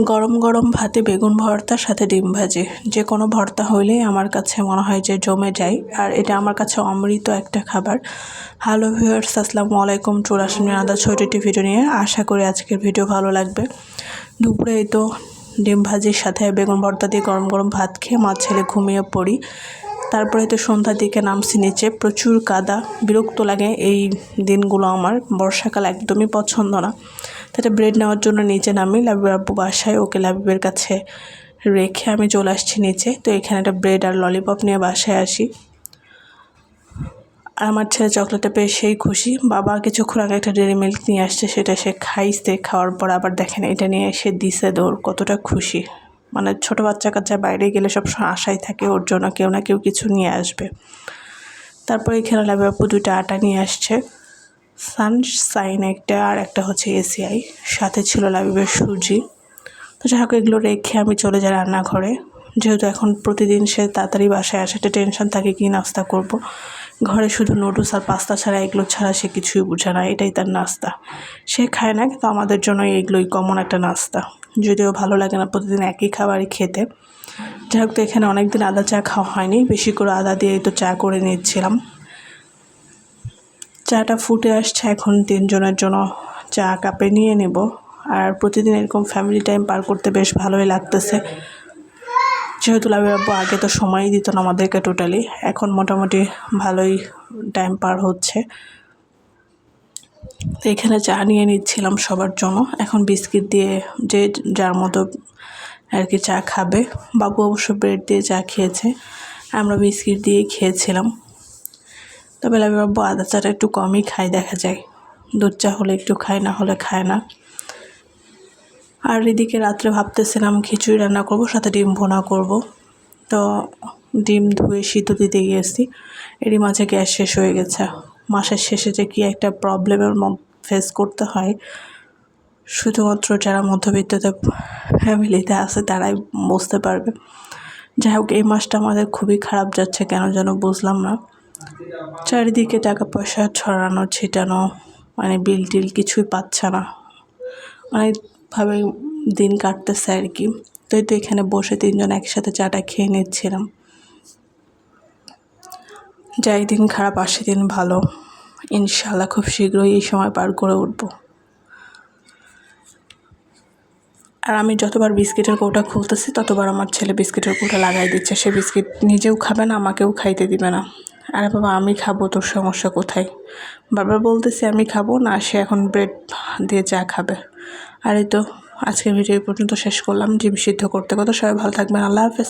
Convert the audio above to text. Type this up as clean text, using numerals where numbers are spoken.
গরম গরম ভাতে বেগুন ভর্তার সাথে ডিম ভাজি, যে কোনো ভর্তা হইলেই আমার কাছে মনে হয় যে জমে যায়। আর এটা আমার কাছে অমৃত একটা খাবার। হ্যালো ভিউয়ার্স, আসসালামু আলাইকুম। চলে আসেন আলাদা ছোট একটি ভিডিও নিয়ে। আশা করি আজকের ভিডিও ভালো লাগবে। দুপুরে এই তো ডিম ভাজির সাথে বেগুন ভর্তা দিয়ে গরম গরম ভাত খেয়ে মা ছেলে ঘুমিয়ে পড়ি। তারপরে তো সন্ধ্যার দিকে নামছি নিচে, প্রচুর কাদা, বিরক্ত লাগে এই দিনগুলো। আমার বর্ষাকাল একদমই পছন্দ না। তাতে ব্রেড নেওয়ার জন্য নিচে নামি, লাবিবের আব্বু বাসায়, ওকে লাবিবের কাছে রেখে আমি চলে আসছি নিচে। তো এখানে একটা ব্রেড আর ললিপপ নিয়ে বাসায় আসি। আর আমার ছেলে চকলেটটা পেয়ে সেই খুশি। বাবা কিছুক্ষণ আগে একটা ডেয়ারি মিল্ক নিয়ে আসছে, সেটা সে খাইছে। খাওয়ার পর আবার দেখেন এটা নিয়ে এসে দিছে দৌড়। কতটা খুশি! মানে ছোটো বাচ্চা কাচ্চা বাইরে গেলে সবসময় আশায় থাকে ওর জন্য কেউ না কেউ কিছু নিয়ে আসবে। তারপর এখানে লাবিবের আব্বু 2টা আটা নিয়ে আসছে, সানশাইন একটা আর একটা হচ্ছে এসিআই, সাথে ছিল লাবিবের সুজি। তো যাই হোক, এগুলো রেখে আমি চলে যাই রান্নাঘরে। যেহেতু এখন প্রতিদিন সে তাড়াতাড়ি বাসায় আসে, একটা টেনশন থাকে কী নাস্তা করব। ঘরে শুধু নুডলস আর পাস্তা ছাড়া, এগুলো ছাড়া সে কিছুই বুঝে না। এটাই তার নাস্তা। সে খায় না, কিন্তু আমাদের জন্য এগুলোই কমন একটা নাস্তা। যদিও ভালো লাগে না প্রতিদিন একই খাবারই খেতে। যাই হোক, তো এখানে অনেকদিন আদা চা খাওয়া হয়নি, বেশি করে আদা দিয়েই তো চা করে নিচ্ছিলাম। চাটা ফুটে আসছে, এখন 3 জনের জন্য চা কাপে নিয়ে নেব। আর প্রতিদিন এরকম ফ্যামিলি টাইম পার করতে বেশ ভালোই লাগতেছে। যেহেতু লাবিবের আব্বু আগে তো সময়ই দিত না আমাদেরকে টোটালি, এখন মোটামুটি ভালোই টাইম পার হচ্ছে। তো এখানে চা নিয়ে নিচ্ছিলাম সবার জন্য। এখন বিস্কিট দিয়ে যে যার মতো আর কি চা খাবে। বাবু অবশ্য ব্রেড দিয়ে চা খেয়েছে, আমরা বিস্কিট দিয়েই খেয়েছিলাম। তবে লাবিবের আব্বু আদা চাটা একটু কমই খায় দেখা যায়। দুধ চা হলে একটু খায়, না হলে খায় না। আর এদিকে রাত্রে ভাবতেছিলাম খিচুড়ি রান্না করব, সাথে ডিম ভুনা করব। তো ডিম ধুয়ে সিদ্ধ দিতে গিয়েছি, এরই মাঝে গ্যাস শেষ হয়ে গেছে। মাসের শেষে যে কী একটা প্রবলেমের ফেস করতে হয়, শুধুমাত্র যারা মধ্যবিত্ততে ফ্যামিলিতে আছে তারাই বুঝতে পারবে। যাই হোক, এই মাসটা আমাদের খুবই খারাপ যাচ্ছে, কেন যেন বুঝলাম না। চারিদিকে টাকা পয়সা ছড়ানো ছিটানো, মানে বিল টিল কিছুই পাচ্ছে না। অনেকভাবে দিন কাটতেছে আর কি। তো এখানে বসে 3 জন একসাথে চাটা খেয়ে নিচ্ছিলাম। যাই দিন খারাপ আসে দিন ভালো, ইনশাআল্লাহ খুব শীঘ্রই এই সময় পার করে উঠব। আর আমি যতবার বিস্কিটের কৌটা খুলতেছি, ততবার আমার ছেলে বিস্কিটের কৌটা লাগাই দিচ্ছে। সে বিস্কিট নিজেও খাবে না, আমাকেও খাইতে দিবে না। আরে বাবা, আমি খাবো, তোর সমস্যা কোথায়? বারবার বলতেছি আমি খাবো না, সে এখন ব্রেড দিয়ে চা খাবে। আর এই তো আজকের ভিডিও পর্যন্ত শেষ করলাম। ডিম সিদ্ধ করতে সবাই ভালো থাকবেন। আল্লাহ হাফেজ।